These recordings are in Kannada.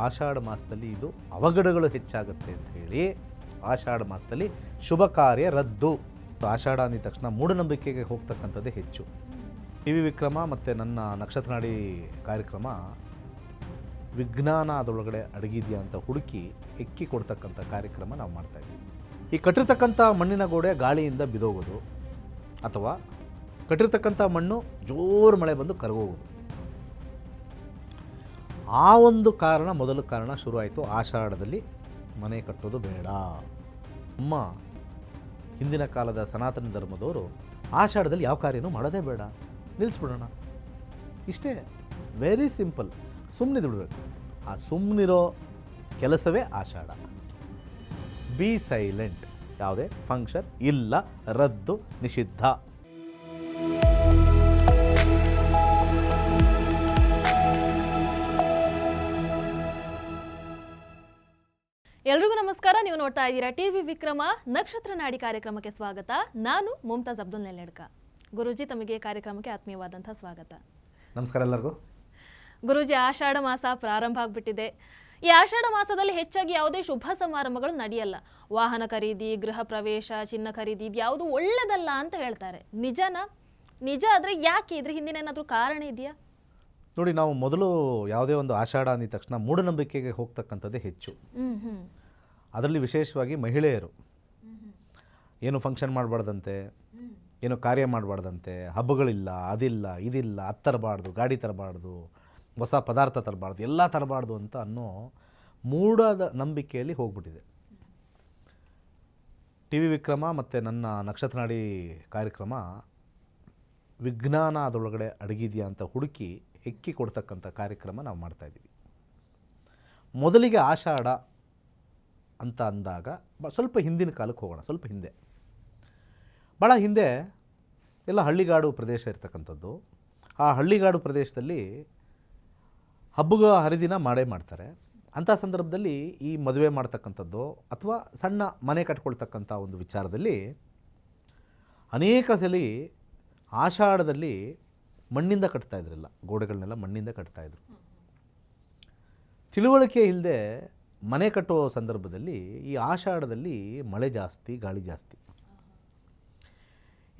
ಆಷಾಢ ಮಾಸದಲ್ಲಿ ಇದು ಅವಘಡಗಳು ಹೆಚ್ಚಾಗುತ್ತೆ ಅಂತ ಹೇಳಿ ಆಷಾಢ ಮಾಸದಲ್ಲಿ ಶುಭ ಕಾರ್ಯ ರದ್ದು. ಆಷಾಢ ಅಂದ ತಕ್ಷಣ ಮೂಢನಂಬಿಕೆಗೆ ಹೋಗ್ತಕ್ಕಂಥದ್ದೇ ಹೆಚ್ಚು. ಟಿ ವಿ ವಿಕ್ರಮ ಮತ್ತು ನನ್ನ ನಕ್ಷತ್ರನಾಡಿ ಕಾರ್ಯಕ್ರಮ ವಿಜ್ಞಾನ ಅದರೊಳಗಡೆ ಅಡಗಿದೆಯಾ ಅಂತ ಹುಡುಕಿ ಹೆಕ್ಕಿ ಕೊಡ್ತಕ್ಕಂಥ ಕಾರ್ಯಕ್ರಮ ನಾವು ಮಾಡ್ತಾಯಿದ್ವಿ. ಈ ಕಟ್ಟಿರ್ತಕ್ಕಂಥ ಮಣ್ಣಿನ ಗೋಡೆ ಗಾಳಿಯಿಂದ ಬಿದೋಗೋದು ಅಥವಾ ಕಟ್ಟಿರ್ತಕ್ಕಂಥ ಮಣ್ಣು ಜೋರು ಮಳೆ ಬಂದು ಕರಗೋಗೋದು, ಆ ಒಂದು ಕಾರಣ ಮೊದಲ ಕಾರಣ ಶುರುವಾಯಿತು. ಆಷಾಢದಲ್ಲಿ ಮನೆ ಕಟ್ಟೋದು ಬೇಡ. ನಮ್ಮ ಹಿಂದಿನ ಕಾಲದ ಸನಾತನ ಧರ್ಮದವರು ಆಷಾಢದಲ್ಲಿ ಯಾವ ಕಾರ್ಯನೂ ಮಾಡೋದೇ ಬೇಡ, ನಿಲ್ಲಿಸ್ಬಿಡೋಣ, ಇಷ್ಟೇ, ವೆರಿ ಸಿಂಪಲ್, ಸುಮ್ಮನೆ ಬಿಡಬೇಕು. ಆ ಸುಮ್ಮನಿರೋ ಕೆಲಸವೇ ಆಷಾಢ. ಬಿ ಸೈಲೆಂಟ್, ಯಾವುದೇ ಫಂಕ್ಷನ್ ಇಲ್ಲ, ರದ್ದು, ನಿಷಿದ್ಧ. ಎಲ್ರಿಗೂ ನಮಸ್ಕಾರ. ನೀವು ನೋಡ್ತಾ ಇದ್ದೀರಾ ಟಿವಿ ವಿಕ್ರಮ ನಕ್ಷತ್ರ ನಾಡಿ ಕಾರ್ಯಕ್ರಮಕ್ಕೆ ಸ್ವಾಗತ. ನಾನು ಮುಮ್ತಾಜ್ ಅಬ್ದುಲ್ ನೆಲ್ಲೆಡ್ಕ. ಗುರೂಜಿ, ತಮಗೆ ಕಾರ್ಯಕ್ರಮಕ್ಕೆ ಆತ್ಮೀಯವಾದಂತಹ ಸ್ವಾಗತ. ನಮಸ್ಕಾರ ಎಲ್ಲರಿಗೂ. ಗುರೂಜಿ, ಆಷಾಢ ಮಾಸ ಪ್ರಾರಂಭ ಆಗ್ಬಿಟ್ಟಿದೆ. ಈ ಆಷಾಢ ಮಾಸದಲ್ಲಿ ಹೆಚ್ಚಾಗಿ ಯಾವುದೇ ಶುಭ ಸಮಾರಂಭಗಳು ನಡೆಯಲ್ಲ. ವಾಹನ ಖರೀದಿ, ಗೃಹ ಪ್ರವೇಶ, ಚಿನ್ನ ಖರೀದಿ, ಇದು ಯಾವುದು ಒಳ್ಳೆದಲ್ಲ ಅಂತ ಹೇಳ್ತಾರೆ. ನಿಜನಾ? ನಿಜ ಆದರೆ ಯಾಕೆ? ಇದ್ರ ಹಿಂದಿನ ಏನಾದರೂ ಕಾರಣ ಇದೆಯಾ? ನೋಡಿ, ನಾವು ಮೊದಲು ಯಾವುದೇ ಒಂದು ಆಷಾಢ ಅಂದ ತಕ್ಷಣ ಮೂಢನಂಬಿಕೆಗೆ ಹೋಗ್ತಕ್ಕಂಥದ್ದೇ ಹೆಚ್ಚು. ಅದರಲ್ಲಿ ವಿಶೇಷವಾಗಿ ಮಹಿಳೆಯರು ಏನು ಫಂಕ್ಷನ್ ಮಾಡಬಾರ್ದಂತೆ, ಏನು ಕಾರ್ಯ ಮಾಡಬಾರ್ದಂತೆ, ಹಬ್ಬಗಳಿಲ್ಲ, ಅದಿಲ್ಲ, ಇದಿಲ್ಲ, ಅದು ತರಬಾರ್ದು, ಗಾಡಿ ತರಬಾರ್ದು, ಹೊಸ ಪದಾರ್ಥ ತರಬಾರ್ದು, ಎಲ್ಲ ತರಬಾರ್ದು ಅಂತ ಅನ್ನೋ ಮೂಢದ ನಂಬಿಕೆಯಲ್ಲಿ ಹೋಗ್ಬಿಟ್ಟಿದೆ. ಟಿ ವಿ ವಿಕ್ರಮ ಮತ್ತು ನನ್ನ ನಕ್ಷತ್ರನಾಡಿ ಕಾರ್ಯಕ್ರಮ ವಿಜ್ಞಾನ ಅದರೊಳಗಡೆ ಅಡಗಿದೆಯಾ ಅಂತ ಹುಡುಕಿ ಹೆಕ್ಕಿ ಕೊಡ್ತಕ್ಕಂಥ ಕಾರ್ಯಕ್ರಮ ನಾವು ಮಾಡ್ತಾಯಿದ್ದೀವಿ. ಮೊದಲಿಗೆ ಆಷಾಢ ಅಂತ ಅಂದಾಗ ಸ್ವಲ್ಪ ಹಿಂದಿನ ಕಾಲಕ್ಕೆ ಹೋಗೋಣ. ಸ್ವಲ್ಪ ಹಿಂದೆ, ಭಾಳ ಹಿಂದೆ ಎಲ್ಲ ಹಳ್ಳಿಗಾಡು ಪ್ರದೇಶ ಇರ್ತಕ್ಕಂಥದ್ದು. ಆ ಹಳ್ಳಿಗಾಡು ಪ್ರದೇಶದಲ್ಲಿ ಹಬ್ಬಗಳ ಹರಿದಿನ ಮಾಡೇ ಮಾಡ್ತಾರೆ. ಅಂಥ ಸಂದರ್ಭದಲ್ಲಿ ಈ ಮದುವೆ ಮಾಡ್ತಕ್ಕಂಥದ್ದು ಅಥವಾ ಸಣ್ಣ ಮನೆ ಕಟ್ಕೊಳ್ತಕ್ಕಂಥ ಒಂದು ವಿಚಾರದಲ್ಲಿ ಅನೇಕ ಸಲ ಆಷಾಢದಲ್ಲಿ ಮಣ್ಣಿಂದ ಕಟ್ತಾಯಿದ್ರಲ್ಲ, ಗೋಡೆಗಳನ್ನೆಲ್ಲ ಮಣ್ಣಿಂದ ಕಟ್ತಾಯಿದ್ರು. ತಿಳುವಳಿಕೆ ಇಲ್ಲದೆ ಮನೆ ಕಟ್ಟುವ ಸಂದರ್ಭದಲ್ಲಿ ಈ ಆಷಾಢದಲ್ಲಿ ಮಳೆ ಜಾಸ್ತಿ, ಗಾಳಿ ಜಾಸ್ತಿ.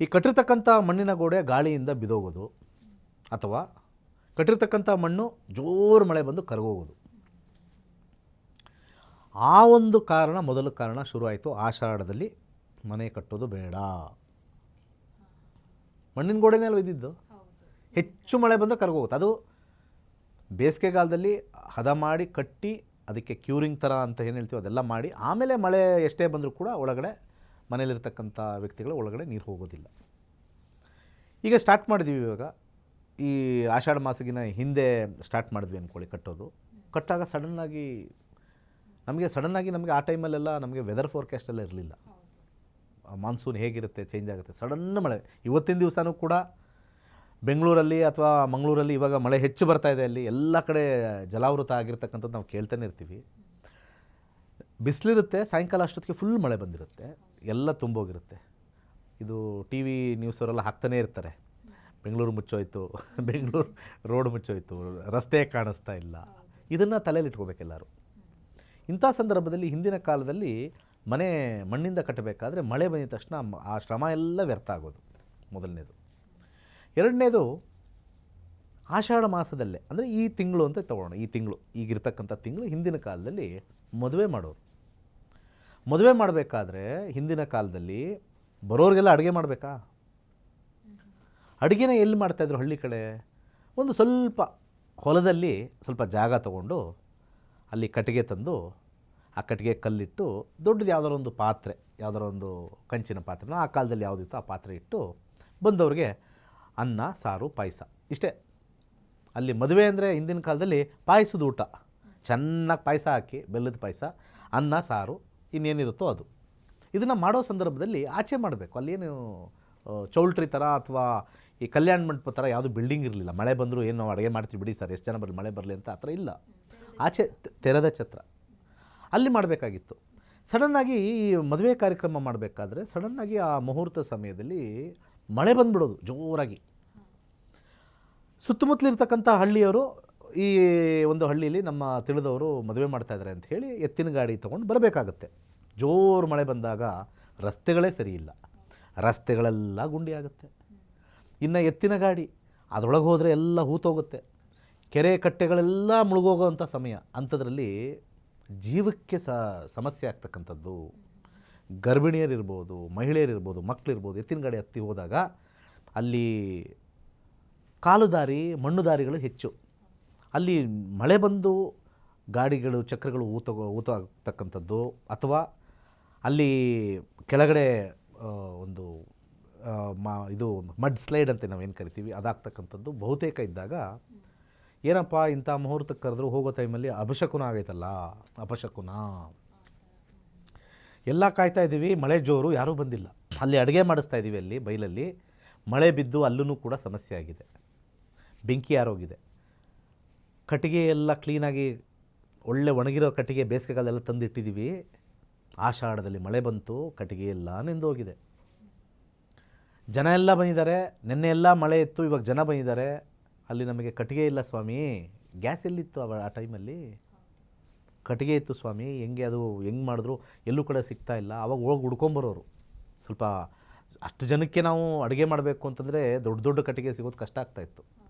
ಈ ಕಟ್ಟಿರ್ತಕ್ಕಂಥ ಮಣ್ಣಿನ ಗೋಡೆ ಗಾಳಿಯಿಂದ ಬಿದೋಗೋದು ಅಥವಾ ಕಟ್ಟಿರ್ತಕ್ಕಂಥ ಮಣ್ಣು ಜೋರು ಮಳೆ ಬಂದು ಕರಗೋಗೋದು, ಆ ಒಂದು ಕಾರಣ ಮೊದಲ ಕಾರಣ ಶುರುವಾಯಿತು. ಆಷಾಢದಲ್ಲಿ ಮನೆ ಕಟ್ಟೋದು ಬೇಡ. ಮಣ್ಣಿನ ಗೋಡೆನೇ ಅಲ್ವ ಇದ್ದಿದ್ದು, ಹೆಚ್ಚು ಮಳೆ ಬಂದರೆ ಕರಗೋಗುತ್ತೆ. ಅದು ಬೇಸಿಗೆಗಾಲದಲ್ಲಿ ಹದ ಮಾಡಿ ಕಟ್ಟಿ ಅದಕ್ಕೆ ಕ್ಯೂರಿಂಗ್ ಥರ ಅಂತ ಏನು ಹೇಳ್ತೀವಿ ಅದೆಲ್ಲ ಮಾಡಿ ಆಮೇಲೆ ಮಳೆ ಎಷ್ಟೇ ಬಂದರೂ ಕೂಡ ಒಳಗಡೆ ಮನೇಲಿರ್ತಕ್ಕಂಥ ವ್ಯಕ್ತಿಗಳು ಒಳಗಡೆ ನೀರು ಹೋಗೋದಿಲ್ಲ. ಈಗ ಸ್ಟಾರ್ಟ್ ಮಾಡಿದ್ವಿ. ಇವಾಗ ಈ ಆಷಾಢ ಮಾಸಗಿನ ಹಿಂದೆ ಸ್ಟಾರ್ಟ್ ಮಾಡಿದ್ವಿ ಅಂದ್ಕೊಳ್ಳಿ ಕಟ್ಟೋದು. ಕಟ್ಟಾಗ ಸಡನ್ನಾಗಿ ನಮಗೆ ಆ ಟೈಮಲ್ಲೆಲ್ಲ ನಮಗೆ ವೆದರ್ ಫೋರ್ಕಾಸ್ಟೆಲ್ಲ ಇರಲಿಲ್ಲ. ಮಾನ್ಸೂನ್ ಹೇಗಿರುತ್ತೆ, ಚೇಂಜ್ ಆಗುತ್ತೆ, ಸಡನ್ನ ಮಳೆ. ಇವತ್ತಿನ ದಿವಸನೂ ಕೂಡ ಬೆಂಗಳೂರಲ್ಲಿ ಅಥವಾ ಮಂಗಳೂರಲ್ಲಿ ಇವಾಗ ಮಳೆ ಹೆಚ್ಚು ಬರ್ತಾಯಿದೆ. ಅಲ್ಲಿ ಎಲ್ಲ ಕಡೆ ಜಲಾವೃತ ಆಗಿರ್ತಕ್ಕಂಥದ್ದು ನಾವು ಕೇಳ್ತಾನೆ ಇರ್ತೀವಿ. ಬಿಸಿಲಿರುತ್ತೆ, ಸಾಯಂಕಾಲ ಅಷ್ಟೊತ್ತಿಗೆ ಫುಲ್ ಮಳೆ ಬಂದಿರುತ್ತೆ, ಎಲ್ಲ ತುಂಬೋಗಿರುತ್ತೆ. ಇದು ಟಿ ವಿ ನ್ಯೂಸವರೆಲ್ಲ ಹಾಕ್ತಾನೇ ಇರ್ತಾರೆ, ಬೆಂಗಳೂರು ಮುಚ್ಚೋಯ್ತು, ಬೆಂಗಳೂರು ರೋಡ್ ಮುಚ್ಚೋಯ್ತು, ರಸ್ತೆ ಕಾಣಿಸ್ತಾ ಇಲ್ಲ. ಇದನ್ನು ತಲೆಯಲ್ಲಿ ಇಟ್ಕೋಬೇಕೆಲ್ಲರೂ. ಇಂಥ ಸಂದರ್ಭದಲ್ಲಿ ಹಿಂದಿನ ಕಾಲದಲ್ಲಿ ಮನೆ ಮಣ್ಣಿಂದ ಕಟ್ಟಬೇಕಾದ್ರೆ ಮಳೆ ಬಂದ ತಕ್ಷಣ ಆ ಶ್ರಮ ಎಲ್ಲ ವ್ಯರ್ಥ ಆಗೋದು ಮೊದಲನೇದು. ಎರಡನೇದು, ಆಷಾಢ ಮಾಸದಲ್ಲೇ ಅಂದರೆ ಈ ತಿಂಗಳು ಅಂತ ತಗೊಳ್ಳೋಣ. ಈ ತಿಂಗಳು, ಈಗಿರ್ತಕ್ಕಂಥ ತಿಂಗಳು ಹಿಂದಿನ ಕಾಲದಲ್ಲಿ ಮದುವೆ ಮಾಡೋರು. ಮದುವೆ ಮಾಡಬೇಕಾದ್ರೆ ಹಿಂದಿನ ಕಾಲದಲ್ಲಿ ಬರೋರಿಗೆಲ್ಲ ಅಡುಗೆ ಮಾಡಬೇಕಾ? ಅಡುಗೆನ ಎಲ್ಲಿ ಮಾಡ್ತಾಯಿದ್ರು? ಹಳ್ಳಿ ಕಡೆ ಒಂದು ಸ್ವಲ್ಪ ಹೊಲದಲ್ಲಿ ಸ್ವಲ್ಪ ಜಾಗ ತಗೊಂಡು ಅಲ್ಲಿ ಕಟ್ಟಿಗೆ ತಂದು ಆ ಕಟ್ಟಿಗೆ ಕಲ್ಲಿಟ್ಟು ದೊಡ್ಡದು ಯಾವುದಾರ ಒಂದು ಪಾತ್ರೆ, ಯಾವುದಾರ ಒಂದು ಕಂಚಿನ ಪಾತ್ರೆನ ಆ ಕಾಲದಲ್ಲಿ ಯಾವುದಿತ್ತು ಆ ಪಾತ್ರೆ ಇಟ್ಟು ಬಂದವ್ರಿಗೆ ಅನ್ನ, ಸಾರು, ಪಾಯಸ, ಇಷ್ಟೇ. ಅಲ್ಲಿ ಮದುವೆ ಅಂದರೆ ಹಿಂದಿನ ಕಾಲದಲ್ಲಿ ಪಾಯಸದ ಊಟ, ಚೆನ್ನಾಗಿ ಪಾಯಸ ಹಾಕಿ, ಬೆಲ್ಲದ ಪಾಯಸ, ಅನ್ನ, ಸಾರು, ಇನ್ನೇನಿರುತ್ತೋ ಅದು. ಇದನ್ನು ಮಾಡೋ ಸಂದರ್ಭದಲ್ಲಿ ಆಚೆ ಮಾಡಬೇಕು. ಅಲ್ಲೇನು ಚೌಲ್ಟ್ರಿ ಥರ ಅಥವಾ ಈ ಕಲ್ಯಾಣ ಮಂಟಪ ಥರ ಯಾವುದು ಬಿಲ್ಡಿಂಗ್ ಇರಲಿಲ್ಲ. ಮಳೆ ಬಂದರೂ ಏನು ನಾವು ಅಡುಗೆ ಮಾಡ್ತೀವಿ ಬಿಡಿ ಸರ್, ಎಷ್ಟು ಜನ ಬರಲಿ, ಮಳೆ ಬರಲಿ ಅಂತ ಆ ಥರ ಇಲ್ಲ. ಆಚೆ ತೆರೆದ ಛತ್ರ ಅಲ್ಲಿ ಮಾಡಬೇಕಾಗಿತ್ತು. ಸಡನ್ನಾಗಿ ಈ ಮದುವೆ ಕಾರ್ಯಕ್ರಮ ಮಾಡಬೇಕಾದ್ರೆ ಸಡನ್ನಾಗಿ ಆ ಮುಹೂರ್ತ ಸಮಯದಲ್ಲಿ ಮಳೆ ಬಂದುಬಿಡೋದು ಜೋರಾಗಿ. ಸುತ್ತಮುತ್ತಲಿರ್ತಕ್ಕಂಥ ಹಳ್ಳಿಯವರು ಈ ಒಂದು ಹಳ್ಳಿಯಲ್ಲಿ ನಮ್ಮ ತಿಳಿದವರು ಮದುವೆ ಮಾಡ್ತಾಯಿದ್ದಾರೆ ಅಂತ ಹೇಳಿ ಎತ್ತಿನ ಗಾಡಿ ತೊಗೊಂಡು ಬರಬೇಕಾಗತ್ತೆ. ಜೋರು ಮಳೆ ಬಂದಾಗ ರಸ್ತೆಗಳೇ ಸರಿ ಇಲ್ಲ, ರಸ್ತೆಗಳೆಲ್ಲ ಗುಂಡಿ ಆಗುತ್ತೆ. ಇನ್ನು ಎತ್ತಿನ ಗಾಡಿ ಅದರೊಳಗೆ ಹೋದರೆ ಎಲ್ಲ ಹೂತೋಗುತ್ತೆ, ಕೆರೆ ಕಟ್ಟೆಗಳೆಲ್ಲ ಮುಳುಗೋಗೋವಂಥ ಸಮಯ. ಅಂಥದ್ರಲ್ಲಿ ಜೀವಕ್ಕೆ ಸಮಸ್ಯೆ ಆಗ್ತಕ್ಕಂಥದ್ದು. ಗರ್ಭಿಣಿಯರಿರ್ಬೋದು, ಮಹಿಳೆಯರಿರ್ಬೋದು, ಮಕ್ಕಳಿರ್ಬೋದು, ಎತ್ತಿನ ಗಾಡಿ ಹತ್ತಿ ಹೋದಾಗ ಅಲ್ಲಿ ಕಾಲು ದಾರಿ, ಮಣ್ಣು ದಾರಿಗಳು ಹೆಚ್ಚು. ಅಲ್ಲಿ ಮಳೆ ಬಂದು ಗಾಡಿಗಳು ಚಕ್ರಗಳು ಊತಾಗ್ತಕ್ಕಂಥದ್ದು, ಅಥವಾ ಅಲ್ಲಿ ಕೆಳಗಡೆ ಒಂದು ಇದು ಮಡ್ ಸ್ಲೈಡ್ ಅಂತ ನಾವೇನು ಕರಿತೀವಿ ಅದಾಗ್ತಕ್ಕಂಥದ್ದು ಬಹುತೇಕ ಇದ್ದಾಗ ಏನಪ್ಪ ಇಂಥ ಮುಹೂರ್ತಕ್ಕೆ ಕರೆದ್ರು ಹೋಗೋ ಟೈಮಲ್ಲಿ ಅಪಶಕುನ ಆಗೈತಲ್ಲ, ಅಪಶಕುನ. ಎಲ್ಲ ಕಾಯ್ತಾ ಇದ್ದೀವಿ, ಮಳೆ ಜೋರು, ಯಾರೂ ಬಂದಿಲ್ಲ. ಅಲ್ಲಿ ಅಡುಗೆ ಮಾಡಿಸ್ತಾ ಇದ್ದೀವಿ, ಅಲ್ಲಿ ಬೈಲಲ್ಲಿ ಮಳೆ ಬಿದ್ದು ಅಲ್ಲೂ ಕೂಡ ಸಮಸ್ಯೆ ಆಗಿದೆ, ಬೆಂಕಿ ಯಾರೋಗಿದೆ. ಕಟ್ಟಿಗೆ ಎಲ್ಲ ಕ್ಲೀನಾಗಿ ಒಳ್ಳೆ ಒಣಗಿರೋ ಕಟ್ಟಿಗೆ ಬೇಸಿಗೆಗಾಲೆಲ್ಲ ತಂದಿಟ್ಟಿದ್ದೀವಿ. ಆಷಾಢದಲ್ಲಿ ಮಳೆ ಬಂತು, ಕಟ್ಟಿಗೆ ಎಲ್ಲ ನೆಂದೋಗಿದೆ. ಜನ ಎಲ್ಲ ಬಂದಿದ್ದಾರೆ, ನಿನ್ನೆ ಎಲ್ಲ ಮಳೆ ಇತ್ತು, ಇವಾಗ ಜನ ಬಂದಿದ್ದಾರೆ. ಅಲ್ಲಿ ನಮಗೆ ಕಟ್ಟಿಗೆ ಇಲ್ಲ ಸ್ವಾಮಿ. ಗ್ಯಾಸ್ ಎಲ್ಲಿತ್ತು ಆ ಟೈಮಲ್ಲಿ? ಕಟ್ಟಿಗೆ ಇತ್ತು ಸ್ವಾಮಿ, ಹೆಂಗೆ ಅದು ಹೆಂಗೆ ಮಾಡಿದ್ರು ಎಲ್ಲೂ ಕಡೆ ಸಿಗ್ತಾ ಇಲ್ಲ. ಆವಾಗ ಹೋಗಿ ಹುಡ್ಕೊಂಬರೋರು. ಸ್ವಲ್ಪ ಅಷ್ಟು ಜನಕ್ಕೆ ನಾವು ಅಡುಗೆ ಮಾಡಬೇಕು ಅಂತಂದರೆ ದೊಡ್ಡ ದೊಡ್ಡ ಕಟ್ಟಿಗೆ ಸಿಗೋದು ಕಷ್ಟ ಆಗ್ತಾಯಿತ್ತು.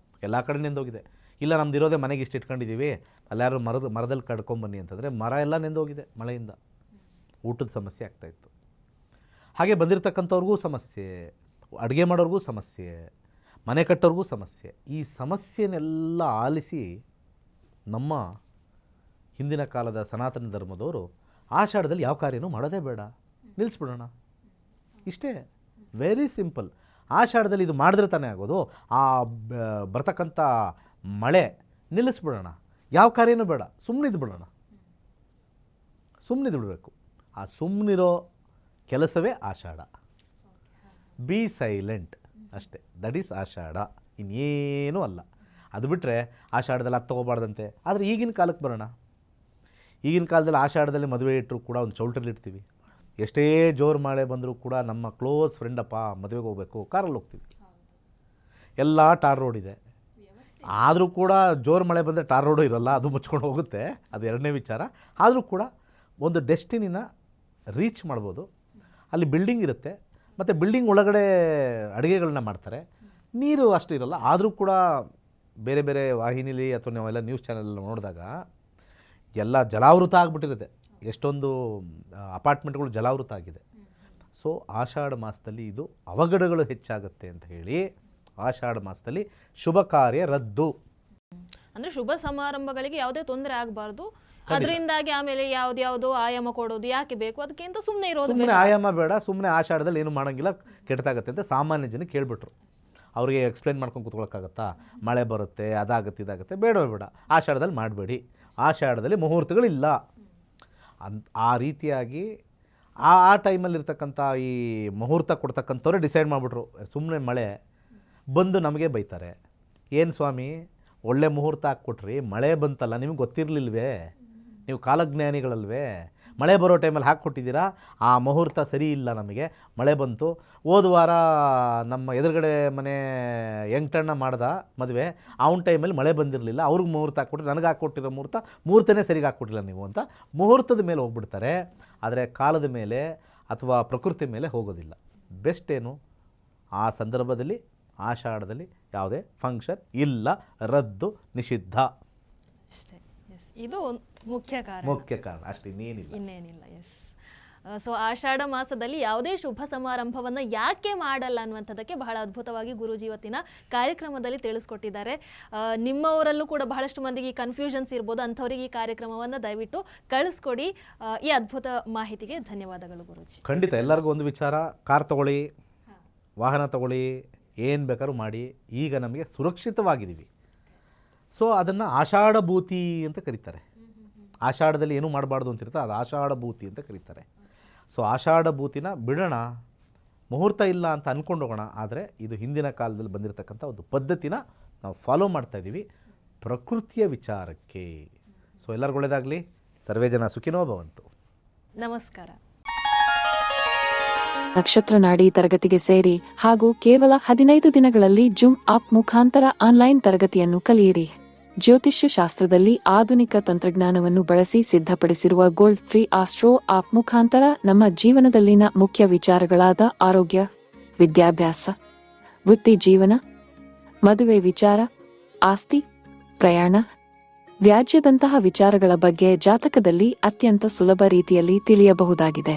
ಎಲ್ಲ ಕಡೆ ನೆಂದೋಗಿದೆ. ಇಲ್ಲ ನಮ್ದು ಇರೋದೇ ಮನೆಗೆ ಇಷ್ಟು ಇಟ್ಕೊಂಡಿದ್ದೀವಿ, ಅಲ್ಲಾರು ಮರದಲ್ಲಿ ಕಡ್ಕೊಂಬನ್ನಿ ಅಂತಂದರೆ ಮರ ಎಲ್ಲ ನೆಂದೋಗಿದೆ ಮಳೆಯಿಂದ. ಊಟದ ಸಮಸ್ಯೆ ಆಗ್ತಾಯಿತ್ತು. ಹಾಗೆ ಬಂದಿರತಕ್ಕಂಥವ್ರಿಗೂ ಸಮಸ್ಯೆ, ಅಡುಗೆ ಮಾಡೋರಿಗೂ ಸಮಸ್ಯೆ, ಮನೆ ಕಟ್ಟೋರಿಗೂ ಸಮಸ್ಯೆ. ಈ ಸಮಸ್ಯೆನೆಲ್ಲ ಆಲಿಸಿ ನಮ್ಮ ಹಿಂದಿನ ಕಾಲದ ಸನಾತನ ಧರ್ಮದವರು ಆಷಾಢದಲ್ಲಿ ಯಾವ ಕಾರ್ಯನೂ ಮಾಡೋದೇ ಬೇಡ, ನಿಲ್ಲಿಸ್ಬಿಡೋಣ, ಇಷ್ಟೇ. Very simple. ಆಷಾಢದಲ್ಲಿ ಇದು ಮಾಡಿದ್ರೆ ತಾನೇ ಆಗೋದು. ಆ ಬರ್ತಕ್ಕಂಥ ಮಳೆ ನಿಲ್ಲಿಸ್ಬಿಡೋಣ, ಯಾವ ಕಾರ್ಯನೂ ಬೇಡ, ಸುಮ್ಮನಿದ್ದು ಬಿಡೋಣ, ಸುಮ್ಮನಿದ್ದು ಬಿಡಬೇಕು. ಆ ಸುಮ್ಮನಿರೋ ಕೆಲಸವೇ ಆಷಾಢ. ಬಿ ಸೈಲೆಂಟ್ ಅಷ್ಟೇ, ದಟ್ ಈಸ್ ಆಷಾಢ, ಇನ್ನೇನೂ ಅಲ್ಲ. ಅದು ಬಿಟ್ಟರೆ ಆಷಾಢದಲ್ಲಿ ಅದು ತೊಗೋಬಾರ್ದಂತೆ. ಆದರೆ ಈಗಿನ ಕಾಲಕ್ಕೆ ಬರೋಣ. ಈಗಿನ ಕಾಲದಲ್ಲಿ ಆಷಾಢದಲ್ಲಿ ಮದುವೆ ಇಟ್ಟರು ಕೂಡ ಒಂದು ಚೌಲ್ಟ್ರಲ್ಲಿ ಇಡ್ತೀವಿ. ಎಷ್ಟೇ ಜೋರು ಮಳೆ ಬಂದರೂ ಕೂಡ ನಮ್ಮ ಕ್ಲೋಸ್ ಫ್ರೆಂಡಪ್ಪ ಮದುವೆಗೆ ಹೋಗಬೇಕು, ಕಾರಲ್ಲಿ ಹೋಗ್ತೀವಿ. ಎಲ್ಲ ಟಾರ್ ರೋಡ್ ಇದೆ, ಆದರೂ ಕೂಡ ಜೋರು ಮಳೆ ಬಂದರೆ ಟಾರ್ ರೋಡು ಇರೋಲ್ಲ, ಅದು ಮುಚ್ಕೊಂಡು ಹೋಗುತ್ತೆ, ಅದು ಎರಡನೇ ವಿಚಾರ. ಆದರೂ ಕೂಡ ಒಂದು ಡೆಸ್ಟಿನಿನ ರೀಚ್ ಮಾಡ್ಬೋದು. ಅಲ್ಲಿ ಬಿಲ್ಡಿಂಗ್ ಇರುತ್ತೆ, ಮತ್ತು ಬಿಲ್ಡಿಂಗ್ ಒಳಗಡೆ ಅಡುಗೆಗಳನ್ನ ಮಾಡ್ತಾರೆ. ನೀರು ಅಷ್ಟು ಇರೋಲ್ಲ, ಆದರೂ ಕೂಡ ಬೇರೆ ಬೇರೆ ವಾಹಿನಿಲಿ ಅಥವಾ ನಾವೆಲ್ಲ ನ್ಯೂಸ್ ಚಾನಲ್ ನೋಡಿದಾಗ ಎಲ್ಲ ಜಲಾವೃತ ಆಗಿಬಿಟ್ಟಿರುತ್ತೆ. ಎಷ್ಟೊಂದು ಅಪಾರ್ಟ್ಮೆಂಟ್ಗಳು ಜಲಾವೃತ ಆಗಿದೆ. ಸೊ ಆಷಾಢ ಮಾಸದಲ್ಲಿ ಇದು ಅವಘಡಗಳು ಹೆಚ್ಚಾಗುತ್ತೆ ಅಂತ ಹೇಳಿ ಆಷಾಢ ಮಾಸದಲ್ಲಿ ಶುಭ ಕಾರ್ಯ ರದ್ದು. ಅಂದರೆ ಶುಭ ಸಮಾರಂಭಗಳಿಗೆ ಯಾವುದೇ ತೊಂದರೆ ಆಗಬಾರ್ದು. ಅದರಿಂದಾಗಿ ಆಮೇಲೆ ಯಾವುದ್ಯಾವುದೋ ಆಯಾಮ ಕೊಡೋದು ಯಾಕೆ ಬೇಕು, ಅದಕ್ಕಿಂತ ಸುಮ್ಮನೆ ಇರೋದು. ಸುಮ್ಮನೆ ಆಯಾಮ ಬೇಡ, ಸುಮ್ಮನೆ ಆಷಾಢದಲ್ಲಿ ಏನು ಮಾಡೋಂಗಿಲ್ಲ, ಕೆಟ್ಟದಾಗತ್ತೆ ಅಂತ ಸಾಮಾನ್ಯ ಜನಕ್ಕೆ ಕೇಳ್ಬಿಟ್ರು. ಅವ್ರಿಗೆ ಎಕ್ಸ್ಪ್ಲೈನ್ ಮಾಡ್ಕೊಂಡು ಕೂತ್ಕೊಳ್ಳೋಕ್ಕಾಗತ್ತಾ? ಮಳೆ ಬರುತ್ತೆ, ಅದಾಗುತ್ತೆ, ಇದಾಗುತ್ತೆ, ಬೇಡ, ಆಷಾಢದಲ್ಲಿ ಮಾಡಬೇಡಿ, ಆಷಾಢದಲ್ಲಿ ಮುಹೂರ್ತಗಳಿಲ್ಲ ಆ ರೀತಿಯಾಗಿ ಆ ಟೈಮಲ್ಲಿರ್ತಕ್ಕಂಥ ಈ ಮುಹೂರ್ತ ಕೊಡ್ತಕ್ಕಂಥವ್ರೆ ಡಿಸೈಡ್ ಮಾಡಿಬಿಟ್ರು. ಸುಮ್ಮನೆ ಮಳೆ ಬಂದು ನಮಗೆ ಬೈತಾರೆ, ಏನು ಸ್ವಾಮಿ ಒಳ್ಳೆ ಮುಹೂರ್ತ ಹಾಕ್ಕೊಟ್ರಿ, ಮಳೆ ಬಂತಲ್ಲ, ನಿಮಗೆ ಗೊತ್ತಿರಲಿಲ್ವೇ, ನೀವು ಕಾಲಜ್ಞಾನಿಗಳಲ್ವೇ, ಮಳೆ ಬರೋ ಟೈಮಲ್ಲಿ ಹಾಕ್ಕೊಟ್ಟಿದ್ದೀರಾ, ಆ ಮುಹೂರ್ತ ಸರಿ ಇಲ್ಲ, ನಮಗೆ ಮಳೆ ಬಂತು. ಹೋದ ವಾರ ನಮ್ಮ ಎದುರುಗಡೆ ಮನೆ ಎಂಟಣ್ಣ ಮಾಡ್ದ ಮದುವೆ, ಅವನ ಟೈಮಲ್ಲಿ ಮಳೆ ಬಂದಿರಲಿಲ್ಲ, ಅವ್ರಿಗೆ ಮುಹೂರ್ತ ಹಾಕ್ಕೊಟ್ರೆ ನನಗೆ ಹಾಕ್ಕೊಟ್ಟಿರೋ ಮುಹೂರ್ತನೇ ಸರಿಗೆ ಹಾಕ್ಕೊಟ್ಟಿಲ್ಲ ನೀವು ಅಂತ ಮುಹೂರ್ತದ ಮೇಲೆ ಹೋಗ್ಬಿಡ್ತಾರೆ. ಆದರೆ ಕಾಲದ ಮೇಲೆ ಅಥವಾ ಪ್ರಕೃತಿ ಮೇಲೆ ಹೋಗೋದಿಲ್ಲ. ಬೆಸ್ಟ್ ಏನು, ಆ ಸಂದರ್ಭದಲ್ಲಿ ಆಷಾಢದಲ್ಲಿ ಯಾವುದೇ ಫಂಕ್ಷನ್ ಇಲ್ಲ, ರದ್ದು, ನಿಷಿದ್ಧ. ಅಷ್ಟೇ. ಇದು ಮುಖ್ಯ ಕಾರಣ ಅಷ್ಟೇ, ಇನ್ನೇನಿಲ್ಲ. ಎಸ್. ಸೊ ಆಷಾಢ ಮಾಸದಲ್ಲಿ ಯಾವುದೇ ಶುಭ ಸಮಾರಂಭವನ್ನು ಯಾಕೆ ಮಾಡಲ್ಲ ಅನ್ನುವಂಥದ್ದಕ್ಕೆ ಬಹಳ ಅದ್ಭುತವಾಗಿ ಗುರೂಜಿ ಇವತ್ತಿನ ಕಾರ್ಯಕ್ರಮದಲ್ಲಿ ತಿಳಿಸ್ಕೊಟ್ಟಿದ್ದಾರೆ. ನಿಮ್ಮವರಲ್ಲೂ ಕೂಡ ಬಹಳಷ್ಟು ಮಂದಿಗೆ ಈ ಕನ್ಫ್ಯೂಷನ್ಸ್ ಇರ್ಬೋದು, ಅಂಥವ್ರಿಗೆ ಈ ಕಾರ್ಯಕ್ರಮವನ್ನು ದಯವಿಟ್ಟು ಕಳಿಸ್ಕೊಡಿ. ಈ ಅದ್ಭುತ ಮಾಹಿತಿಗೆ ಧನ್ಯವಾದಗಳು ಗುರೂಜಿ. ಖಂಡಿತ. ಎಲ್ಲರಿಗೂ ಒಂದು ವಿಚಾರ, ಕಾರ್ ತಗೊಳ್ಳಿ, ವಾಹನ ತಗೊಳ್ಳಿ, ಏನು ಬೇಕಾದ್ರೂ ಮಾಡಿ, ಈಗ ನಮಗೆ ಸುರಕ್ಷಿತವಾಗಿದ್ದೀವಿ. ಸೊ ಅದನ್ನು ಆಷಾಢ ಭೂತಿ ಅಂತ ಕರೀತಾರೆ. ಆಷಾಢದಲ್ಲಿ ಏನೂ ಮಾಡಬಾರ್ದು ಅಂತಿರ್ತಾರೆ, ಅದು ಆಷಾಢ ಭೂತಿ ಅಂತ ಕರೀತಾರೆ. ಸೊ ಆಷಾಢ ಭೂತಿನ ಬಿಡೋಣ, ಮುಹೂರ್ತ ಇಲ್ಲ ಅಂತ ಅಂದ್ಕೊಂಡು ಹೋಗೋಣ. ಆದರೆ ಇದು ಹಿಂದಿನ ಕಾಲದಲ್ಲಿ ಬಂದಿರತಕ್ಕಂಥ ಒಂದು ಪದ್ಧತಿನ ನಾವು ಫಾಲೋ ಮಾಡ್ತಾಯಿದ್ದೀವಿ ಪ್ರಕೃತಿಯ ವಿಚಾರಕ್ಕೆ. ಸೊ ಎಲ್ಲರಿಗೂ ಒಳ್ಳೆಯದಾಗಲಿ. ಸರ್ವೇ ಜನ ಸುಖಿನೋ ಭವಂತು. ನಮಸ್ಕಾರ. ನಕ್ಷತ್ರ ನಾಡಿ ತರಗತಿಗೆ ಸೇರಿ ಹಾಗೂ ಕೇವಲ 15 ದಿನಗಳಲ್ಲಿ ಜೂಮ್ ಆಪ್ ಮುಖಾಂತರ ಆನ್ಲೈನ್ ತರಗತಿಯನ್ನು ಕಲಿಯಿರಿ. ಜ್ಯೋತಿಷ್ಯ ಶಾಸ್ತ್ರದಲ್ಲಿ ಆಧುನಿಕ ತಂತ್ರಜ್ಞಾನವನ್ನು ಬಳಸಿ ಸಿದ್ಧಪಡಿಸಿರುವ ಗೋಲ್ಡ್ ಫ್ರೀ ಆಸ್ಟ್ರೋ ಆಪ್ ಮುಖಾಂತರ ನಮ್ಮ ಜೀವನದಲ್ಲಿನ ಮುಖ್ಯ ವಿಚಾರಗಳಾದ ಆರೋಗ್ಯ, ವಿದ್ಯಾಭ್ಯಾಸ, ವೃತ್ತಿ ಜೀವನ, ಮದುವೆ ವಿಚಾರ, ಆಸ್ತಿ, ಪ್ರಯಾಣ, ವ್ಯಾಜ್ಯದಂತಹ ವಿಚಾರಗಳ ಬಗ್ಗೆ ಜಾತಕದಲ್ಲಿ ಅತ್ಯಂತ ಸುಲಭ ರೀತಿಯಲ್ಲಿ ತಿಳಿಯಬಹುದಾಗಿದೆ.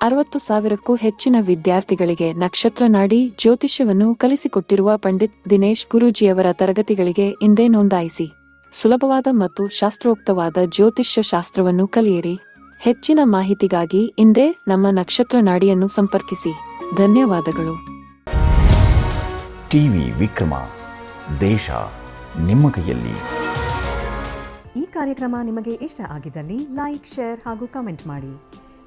60,000ಕ್ಕೂ ಹೆಚ್ಚಿನ ವಿದ್ಯಾರ್ಥಿಗಳಿಗೆ ನಕ್ಷತ್ರ ನಾಡಿ ಜ್ಯೋತಿಷ್ಯವನ್ನು ಕಲಿಸಿಕೊಟ್ಟಿರುವ ಪಂಡಿತ್ ದಿನೇಶ್ ಗುರೂಜಿಯವರ ತರಗತಿಗಳಿಗೆ ಇಂದೇ ನೋಂದಾಯಿಸಿ. ಸುಲಭವಾದ ಮತ್ತು ಶಾಸ್ತ್ರೋಕ್ತವಾದ ಜ್ಯೋತಿಷ್ಯ ಶಾಸ್ತ್ರವನ್ನು ಕಲಿಯಿರಿ. ಹೆಚ್ಚಿನ ಮಾಹಿತಿಗಾಗಿ ಇಂದೇ ನಮ್ಮ ನಕ್ಷತ್ರ ನಾಡಿಯನ್ನು ಸಂಪರ್ಕಿಸಿ. ಧನ್ಯವಾದಗಳು. ಟಿವಿ ವಿಕ್ರಮ, ದೇಶ ನಿಮ್ಮ ಕೈಯಲ್ಲಿ. ಈ ಕಾರ್ಯಕ್ರಮ ನಿಮಗೆ ಇಷ್ಟ ಆಗಿದ್ದಲ್ಲಿ ಲೈಕ್, ಶೇರ್ ಹಾಗೂ ಕಮೆಂಟ್ ಮಾಡಿ.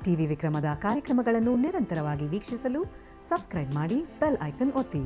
ಟಿವಿ ವಿಕ್ರಮದ ಕಾರ್ಯಕ್ರಮಗಳನ್ನು ನಿರಂತರವಾಗಿ ವೀಕ್ಷಿಸಲು ಸಬ್ಸ್ಕ್ರೈಬ್ ಮಾಡಿ, ಬೆಲ್ ಐಕನ್ ಒತ್ತಿ.